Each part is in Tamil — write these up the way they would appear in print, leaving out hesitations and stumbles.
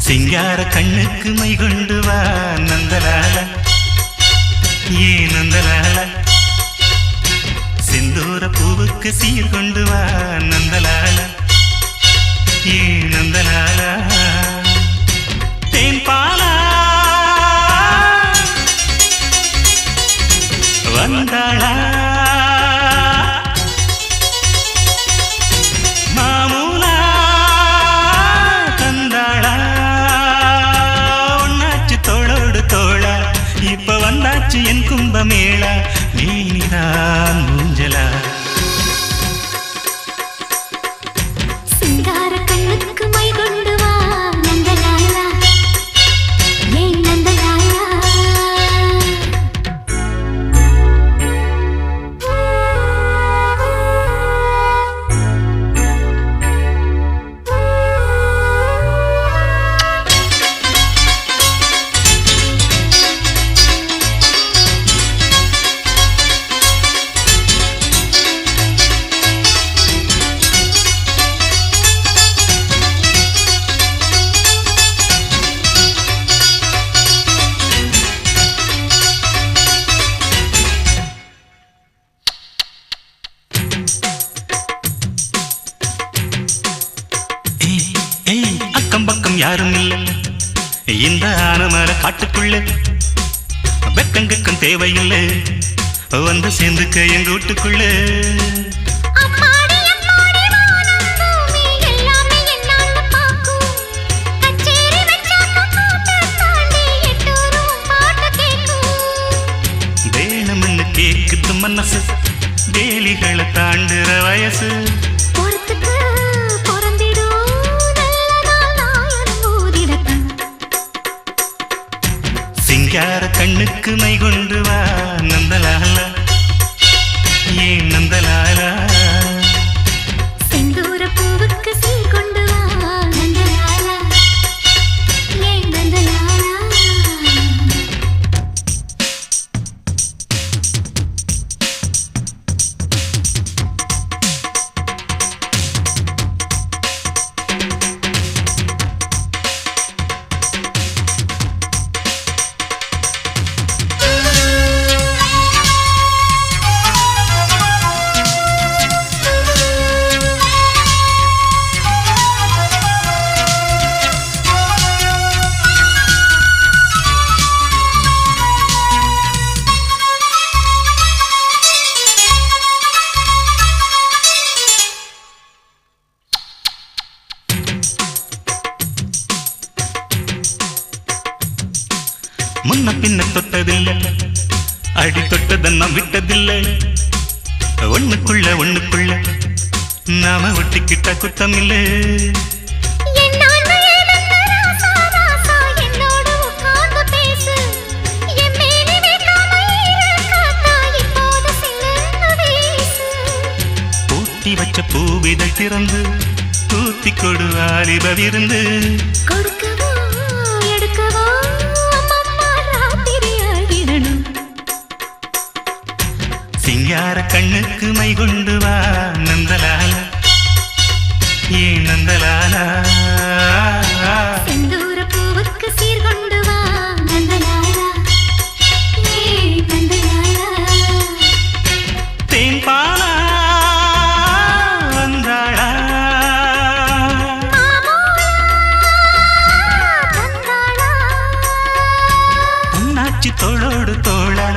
சிங்கார கண்ணுக்கு மை கொண்டு வா நந்தலால ஏ நந்தலால செந்தூர பூவுக்கு சீர் கொண்டு வா நந்தலால ஏ நந்தலால தேன் பாலா வந்தாளா மாமூலா தந்தாளா ஒன்னாச்சு தோளோடு தோளா இப்ப வந்தாச்சு என் கும்பமேளா நீதான் மூஞ்சலா சிங்கார கண்ணுக்கு மை கொண்டு வா நந்தலாலா ஏன் நந்தலாலா அக்கம் பக்கம் யாரும் இல்லை இந்த ஆனமர காட்டுக்குள்ள வெக்கங்கக்கம் தேவையில்லை வந்து சேர்ந்துக்க எங்க வீட்டுக்குள்ள அம்மாடி அம்மாடி வானம் பூமி எல்லாமே என்னால பாக்கும் கச்சேரி வெச்சாக்க பாட்டு தாண்டி எட்டூரும் பாட்டு கேக்கும் வேணும்னு கேக்குது மனசு வேலிகளை தாண்டுற வயசு பொறுத்துக்கு பொறந்திடும் நல்ல நாள் நாயனும் ஊதிடத்தான் சிங்கார கண்ணுக்கு மை கொண்டு வா நந்தலால ஏ நந்தலால செந்தூர பூவுக்கு சீர் கொண்டு வா நந்தலாலா ஏன் நந்தலாலா முன்ன பின்ன தொட்டதில்லை அடி தொட்டதன்னம் விட்டதில்லை ஒண்ணுக்குள்ள நாம ஒட்டிக்கிட்ட குத்தம் இல்லை பூட்டி வச்ச பூவிதழ் திறந்து தூத்தி கொடு ஆலிபவிருந்து கொடுக்கவோ எடுக்கவோ அம்மம்மா ராத்திரி ஆகிடணும் சிங்கார கண்ணுக்கு மை கொண்டு வா நந்தலால ஏ நந்தலால செந்தூர பூவுக்கு சீர் கொண்டு வா நந்தலாலா ஏன் நந்தலாலா தேன் பாலா வந்தாளா ஒன்னாச்சு தோளோடு தோளா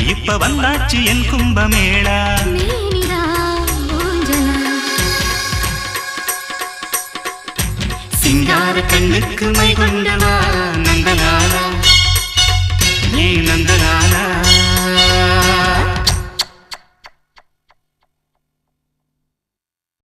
இப்ப வந்தாச்சு என் கும்பமேளா சிங்கார கண்ணுக்கு மை கொண்டு வா